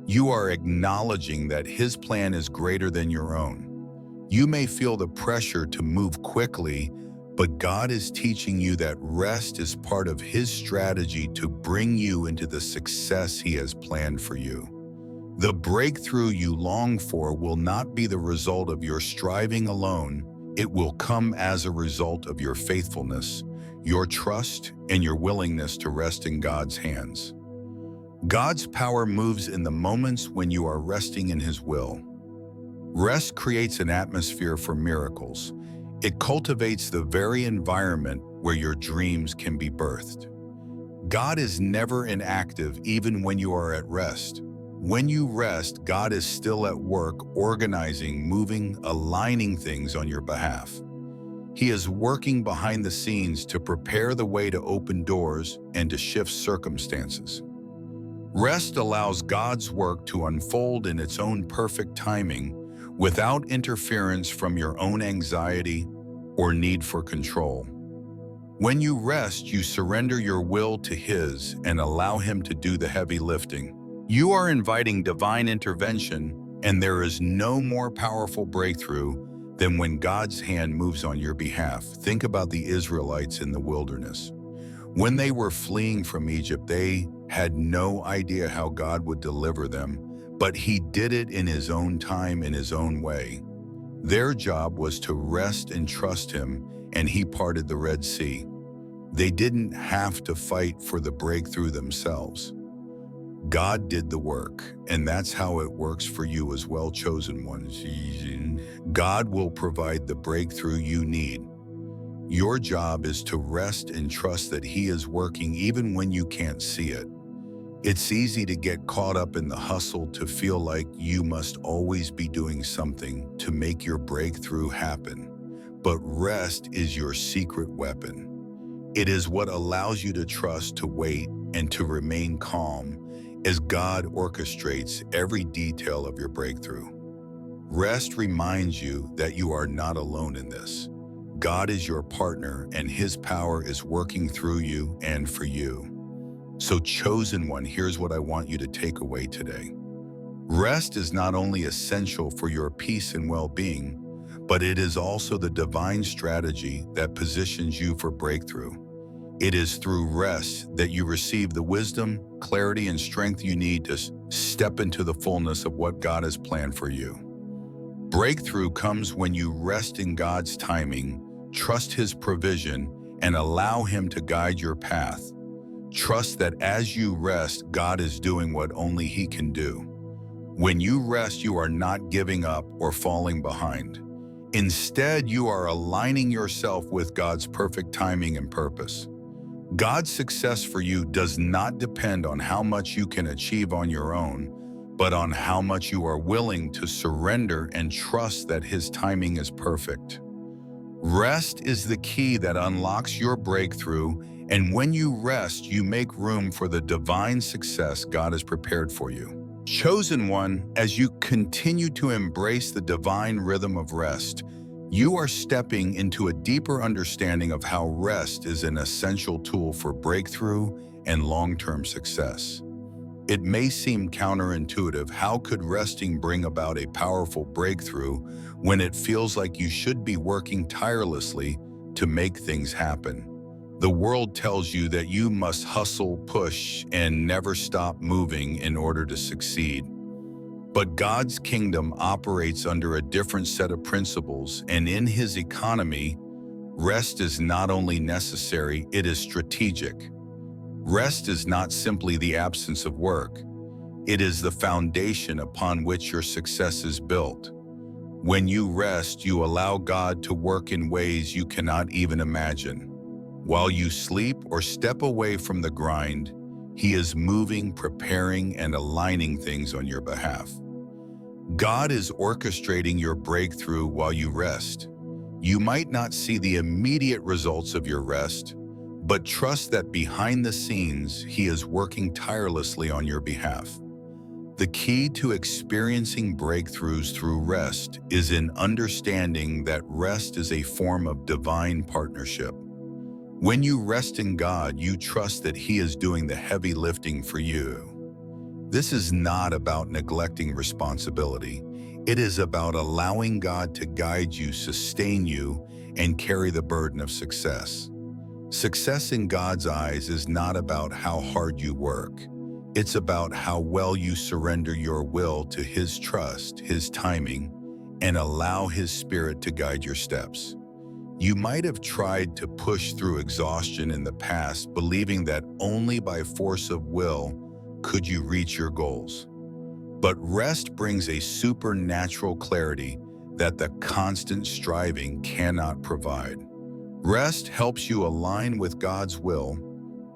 You are acknowledging that His plan is greater than your own. You may feel the pressure to move quickly, but God is teaching you that rest is part of His strategy to bring you into the success He has planned for you. The breakthrough you long for will not be the result of your striving alone. It will come as a result of your faithfulness, your trust, and your willingness to rest in God's hands. God's power moves in the moments when you are resting in His will. Rest creates an atmosphere for miracles. It cultivates the very environment where your dreams can be birthed. God is never inactive even when you are at rest. When you rest, God is still at work, organizing, moving, aligning things on your behalf. He is working behind the scenes to prepare the way to open doors and to shift circumstances. Rest allows God's work to unfold in its own perfect timing, without interference from your own anxiety or need for control. When you rest, you surrender your will to His and allow Him to do the heavy lifting. You are inviting divine intervention, and there is no more powerful breakthrough than when God's hand moves on your behalf. Think about the Israelites in the wilderness. When they were fleeing from Egypt, they had no idea how God would deliver them, but He did it in His own time, in His own way. Their job was to rest and trust Him, and He parted the Red Sea. They didn't have to fight for the breakthrough themselves. God did the work, and that's how it works for you as well, chosen ones. God will provide the breakthrough you need. Your job is to rest and trust that He is working even when you can't see it. It's easy to get caught up in the hustle, to feel like you must always be doing something to make your breakthrough happen. But rest is your secret weapon. It is what allows you to trust, to wait, and to remain calm as God orchestrates every detail of your breakthrough. Rest reminds you that you are not alone in this. God is your partner, and His power is working through you and for you. So, chosen one, here's what I want you to take away today. Rest is not only essential for your peace and well-being, but it is also the divine strategy that positions you for breakthrough. It is through rest that you receive the wisdom, clarity, and strength you need to step into the fullness of what God has planned for you. Breakthrough comes when you rest in God's timing, trust His provision, and allow Him to guide your path. Trust that as you rest, God is doing what only He can do. When you rest, you are not giving up or falling behind. Instead, you are aligning yourself with God's perfect timing and purpose. God's success for you does not depend on how much you can achieve on your own, but on how much you are willing to surrender and trust that His timing is perfect. Rest is the key that unlocks your breakthrough, and when you rest, you make room for the divine success God has prepared for you. Chosen one, as you continue to embrace the divine rhythm of rest, you are stepping into a deeper understanding of how rest is an essential tool for breakthrough and long-term success. It may seem counterintuitive. How could resting bring about a powerful breakthrough when it feels like you should be working tirelessly to make things happen? The world tells you that you must hustle, push, and never stop moving in order to succeed. But God's kingdom operates under a different set of principles, and in His economy, rest is not only necessary, it is strategic. Rest is not simply the absence of work. It is the foundation upon which your success is built. When you rest, you allow God to work in ways you cannot even imagine. While you sleep or step away from the grind, He is moving, preparing, and aligning things on your behalf. God is orchestrating your breakthrough while you rest. You might not see the immediate results of your rest, but trust that behind the scenes, He is working tirelessly on your behalf. The key to experiencing breakthroughs through rest is in understanding that rest is a form of divine partnership. When you rest in God, you trust that He is doing the heavy lifting for you. This is not about neglecting responsibility. It is about allowing God to guide you, sustain you, and carry the burden of success. Success in God's eyes is not about how hard you work. It's about how well you surrender your will to His trust, His timing, and allow His Spirit to guide your steps. You might have tried to push through exhaustion in the past, believing that only by force of will could you reach your goals. But rest brings a supernatural clarity that the constant striving cannot provide. Rest helps you align with God's will,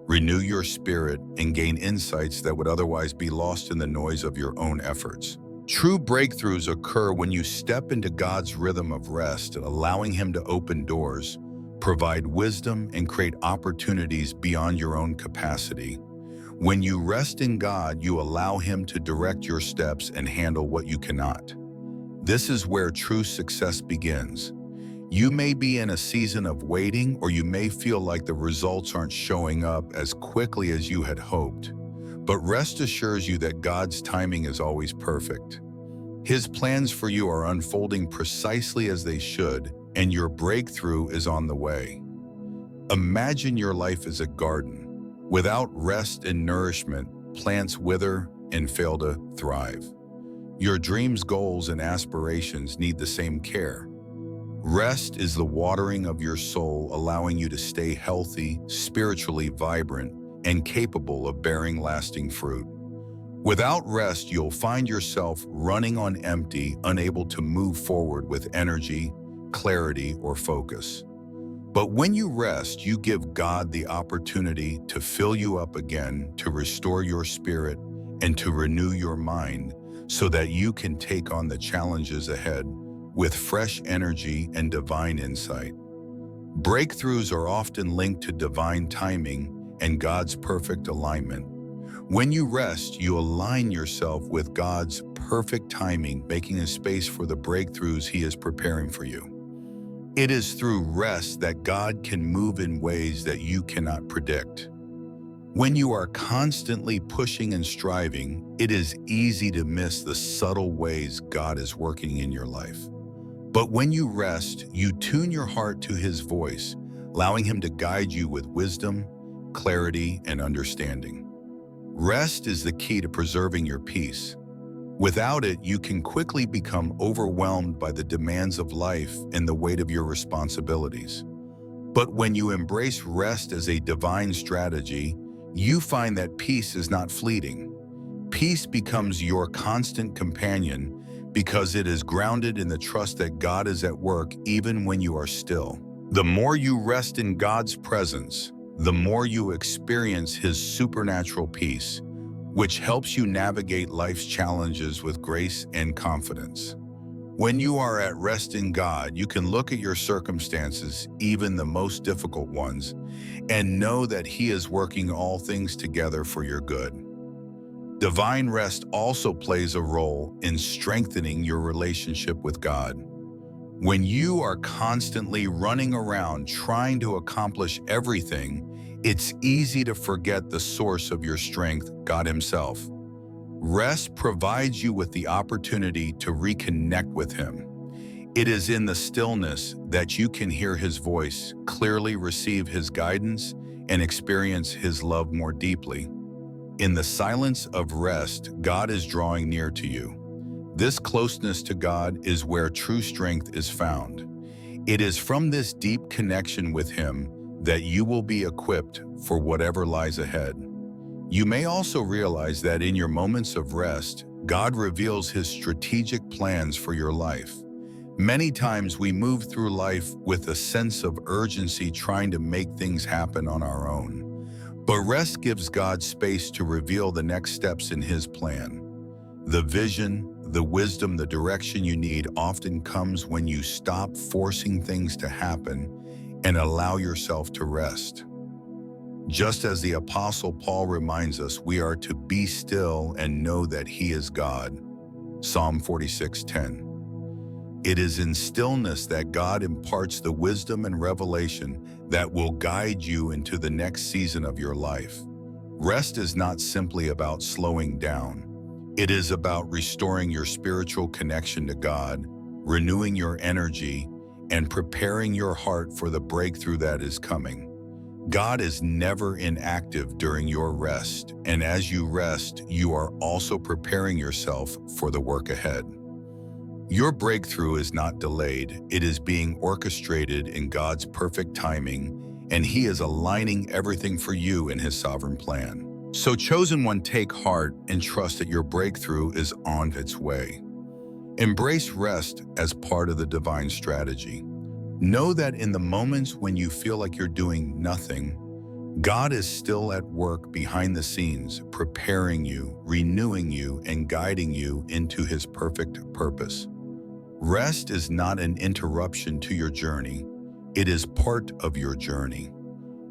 renew your spirit, and gain insights that would otherwise be lost in the noise of your own efforts. True breakthroughs occur when you step into God's rhythm of rest, allowing Him to open doors, provide wisdom, and create opportunities beyond your own capacity. When you rest in God, you allow Him to direct your steps and handle what you cannot. This is where true success begins. You may be in a season of waiting, or you may feel like the results aren't showing up as quickly as you had hoped. But rest assures you that God's timing is always perfect. His plans for you are unfolding precisely as they should, and your breakthrough is on the way. Imagine your life as a garden. Without rest and nourishment, plants wither and fail to thrive. Your dreams, goals, and aspirations need the same care. Rest is the watering of your soul, allowing you to stay healthy, spiritually vibrant, and capable of bearing lasting fruit. Without rest, you'll find yourself running on empty, unable to move forward with energy, clarity, or focus. But when you rest, you give God the opportunity to fill you up again, to restore your spirit, and to renew your mind so that you can take on the challenges ahead with fresh energy and divine insight. Breakthroughs are often linked to divine timing and God's perfect alignment. When you rest, you align yourself with God's perfect timing, making a space for the breakthroughs He is preparing for you. It is through rest that God can move in ways that you cannot predict. When you are constantly pushing and striving, it is easy to miss the subtle ways God is working in your life. But when you rest, you tune your heart to His voice, allowing Him to guide you with wisdom, clarity, and understanding. Rest is the key to preserving your peace. Without it, you can quickly become overwhelmed by the demands of life and the weight of your responsibilities. But when you embrace rest as a divine strategy, you find that peace is not fleeting. Peace becomes your constant companion because it is grounded in the trust that God is at work even when you are still. The more you rest in God's presence, the more you experience His supernatural peace, which helps you navigate life's challenges with grace and confidence. When you are at rest in God, you can look at your circumstances, even the most difficult ones, and know that He is working all things together for your good. Divine rest also plays a role in strengthening your relationship with God. When you are constantly running around trying to accomplish everything, it's easy to forget the source of your strength, God Himself. Rest provides you with the opportunity to reconnect with Him. It is in the stillness that you can hear his voice, clearly receive his guidance, and experience his love more deeply. In the silence of rest, God is drawing near to you. This closeness to God is where true strength is found. It is from this deep connection with him that you will be equipped for whatever lies ahead. You may also realize that in your moments of rest, God reveals his strategic plans for your life. Many times we move through life with a sense of urgency trying to make things happen on our own. But rest gives God space to reveal the next steps in his plan. The vision, the wisdom, the direction you need often comes when you stop forcing things to happen and allow yourself to rest. Just as the Apostle Paul reminds us, we are to be still and know that he is God. Psalm 46:10. It is in stillness that God imparts the wisdom and revelation that will guide you into the next season of your life. Rest is not simply about slowing down. It is about restoring your spiritual connection to God, renewing your energy, and preparing your heart for the breakthrough that is coming. God is never inactive during your rest, and as you rest, you are also preparing yourself for the work ahead. Your breakthrough is not delayed, it is being orchestrated in God's perfect timing, and he is aligning everything for you in his sovereign plan. So chosen one, take heart and trust that your breakthrough is on its way. Embrace rest as part of the divine strategy. Know that in the moments when you feel like you're doing nothing, God is still at work behind the scenes, preparing you, renewing you, and guiding you into his perfect purpose. Rest is not an interruption to your journey. It is part of your journey.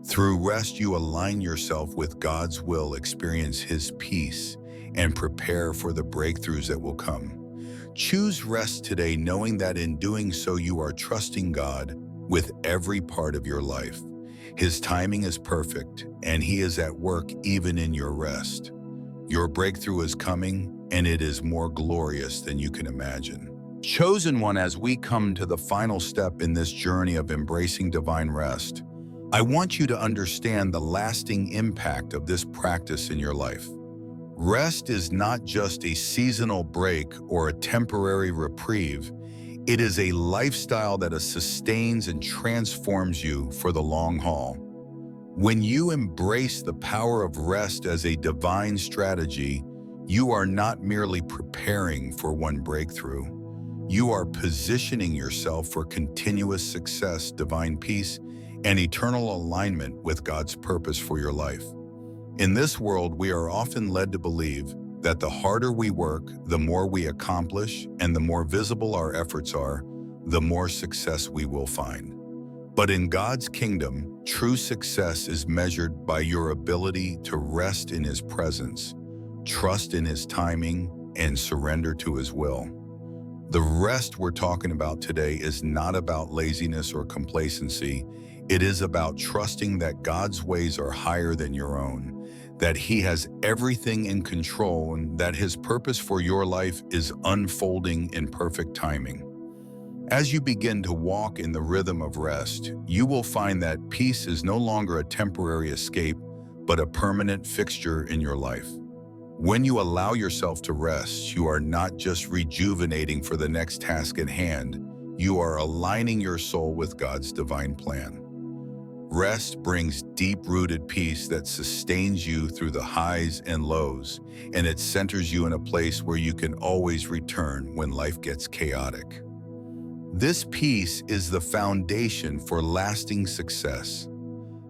Through rest, you align yourself with God's will, experience his peace, and prepare for the breakthroughs that will come. Choose rest today, knowing that in doing so, you are trusting God with every part of your life. His timing is perfect, and he is at work even in your rest. Your breakthrough is coming, and it is more glorious than you can imagine. Chosen one, as we come to the final step in this journey of embracing divine rest, I want you to understand the lasting impact of this practice in your life. Rest is not just a seasonal break or a temporary reprieve. It is a lifestyle that sustains and transforms you for the long haul. When you embrace the power of rest as a divine strategy, you are not merely preparing for one breakthrough. You are positioning yourself for continuous success, divine peace, and eternal alignment with God's purpose for your life. In this world, we are often led to believe that the harder we work, the more we accomplish, and the more visible our efforts are, the more success we will find. But in God's kingdom, true success is measured by your ability to rest in his presence, trust in his timing, and surrender to his will. The rest we're talking about today is not about laziness or complacency. It is about trusting that God's ways are higher than your own, that he has everything in control, and that his purpose for your life is unfolding in perfect timing. As you begin to walk in the rhythm of rest, you will find that peace is no longer a temporary escape, but a permanent fixture in your life. When you allow yourself to rest, you are not just rejuvenating for the next task at hand, you are aligning your soul with God's divine plan. Rest brings deep-rooted peace that sustains you through the highs and lows, and it centers you in a place where you can always return when life gets chaotic. This peace is the foundation for lasting success.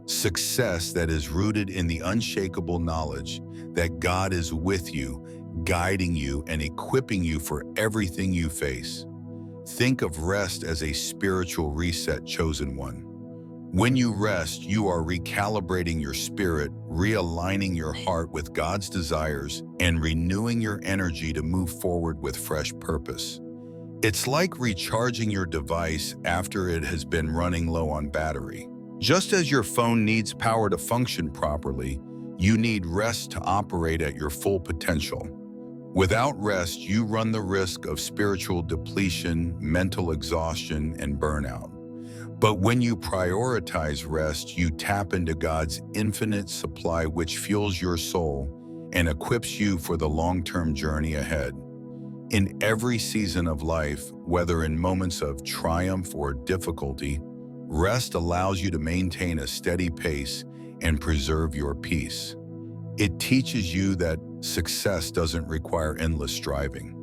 Success that is rooted in the unshakable knowledge that God is with you, guiding you, and equipping you for everything you face. Think of rest as a spiritual reset, chosen one. When you rest, you are recalibrating your spirit, realigning your heart with God's desires, and renewing your energy to move forward with fresh purpose. It's like recharging your device after it has been running low on battery. Just as your phone needs power to function properly, you need rest to operate at your full potential. Without rest, you run the risk of spiritual depletion, mental exhaustion, and burnout. But when you prioritize rest, you tap into God's infinite supply, which fuels your soul and equips you for the long-term journey ahead. In every season of life, whether in moments of triumph or difficulty, rest allows you to maintain a steady pace and preserve your peace. It teaches you that success doesn't require endless striving.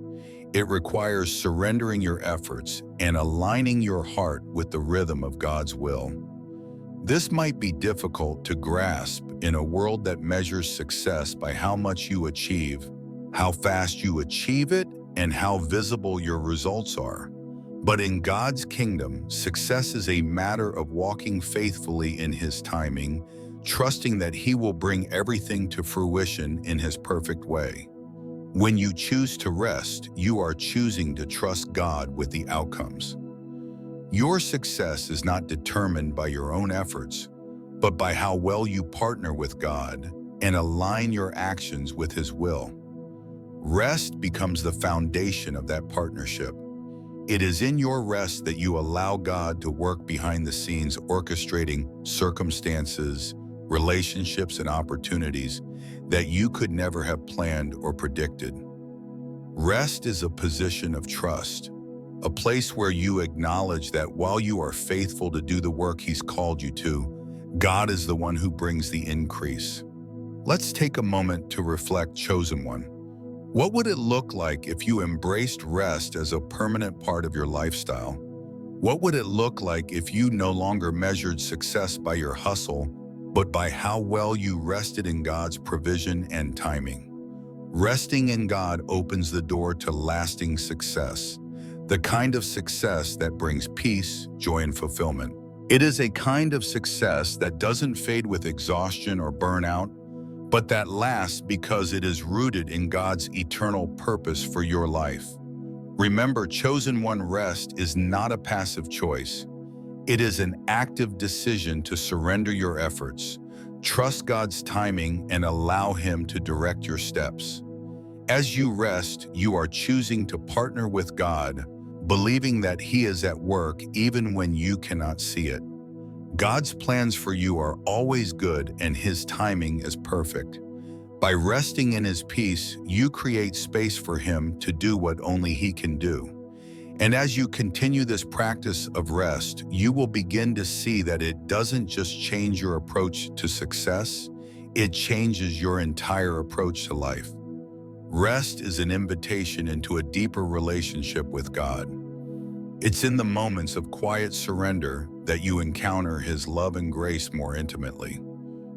It requires surrendering your efforts and aligning your heart with the rhythm of God's will. This might be difficult to grasp in a world that measures success by how much you achieve, how fast you achieve it, and how visible your results are. But in God's kingdom, success is a matter of walking faithfully in His timing, trusting that He will bring everything to fruition in His perfect way. When you choose to rest, you are choosing to trust God with the outcomes. Your success is not determined by your own efforts, but by how well you partner with God and align your actions with His will. Rest becomes the foundation of that partnership. It is in your rest that you allow God to work behind the scenes, orchestrating circumstances, relationships, and opportunities that you could never have planned or predicted. Rest is a position of trust, a place where you acknowledge that while you are faithful to do the work He's called you to, God is the one who brings the increase. Let's take a moment to reflect, chosen one. What would it look like if you embraced rest as a permanent part of your lifestyle? What would it look like if you no longer measured success by your hustle, but by how well you rested in God's provision and timing? Resting in God opens the door to lasting success, the kind of success that brings peace, joy, and fulfillment. It is a kind of success that doesn't fade with exhaustion or burnout, but that lasts because it is rooted in God's eternal purpose for your life. Remember, chosen one, rest is not a passive choice. It is an active decision to surrender your efforts, trust God's timing, and allow Him to direct your steps. As you rest, you are choosing to partner with God, believing that He is at work even when you cannot see it. God's plans for you are always good, and His timing is perfect. By resting in His peace, you create space for Him to do what only He can do. And as you continue this practice of rest, you will begin to see that it doesn't just change your approach to success, it changes your entire approach to life. Rest is an invitation into a deeper relationship with God. It's in the moments of quiet surrender that you encounter His love and grace more intimately.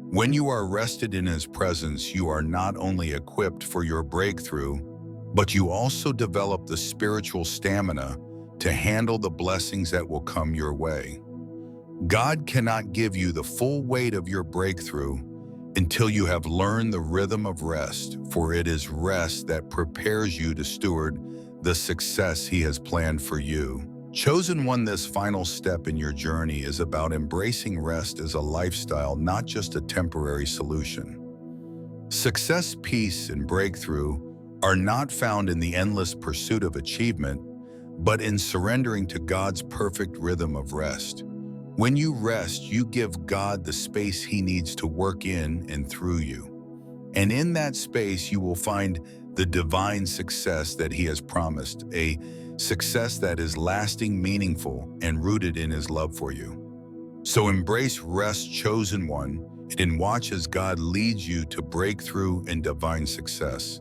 When you are rested in His presence, you are not only equipped for your breakthrough, but you also develop the spiritual stamina to handle the blessings that will come your way. God cannot give you the full weight of your breakthrough until you have learned the rhythm of rest, for it is rest that prepares you to steward the success He has planned for you. Chosen one, this final step in your journey is about embracing rest as a lifestyle, not just a temporary solution. Success, peace, and breakthrough are not found in the endless pursuit of achievement, but in surrendering to God's perfect rhythm of rest. When you rest, you give God the space He needs to work in and through you. And in that space, you will find the divine success that He has promised, a success that is lasting, meaningful, and rooted in His love for you. So embrace rest, chosen one, and watch as God leads you to breakthrough and divine success.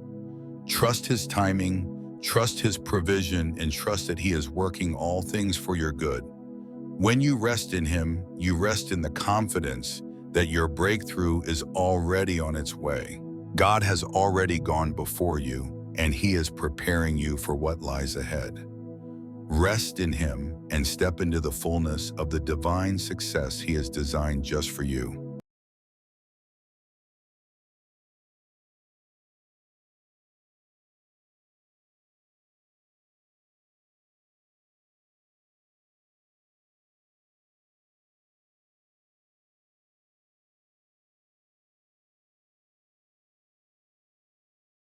Trust His timing, trust His provision, and trust that He is working all things for your good. When you rest in Him, you rest in the confidence that your breakthrough is already on its way. God has already gone before you, and He is preparing you for what lies ahead. Rest in Him and step into the fullness of the divine success He has designed just for you.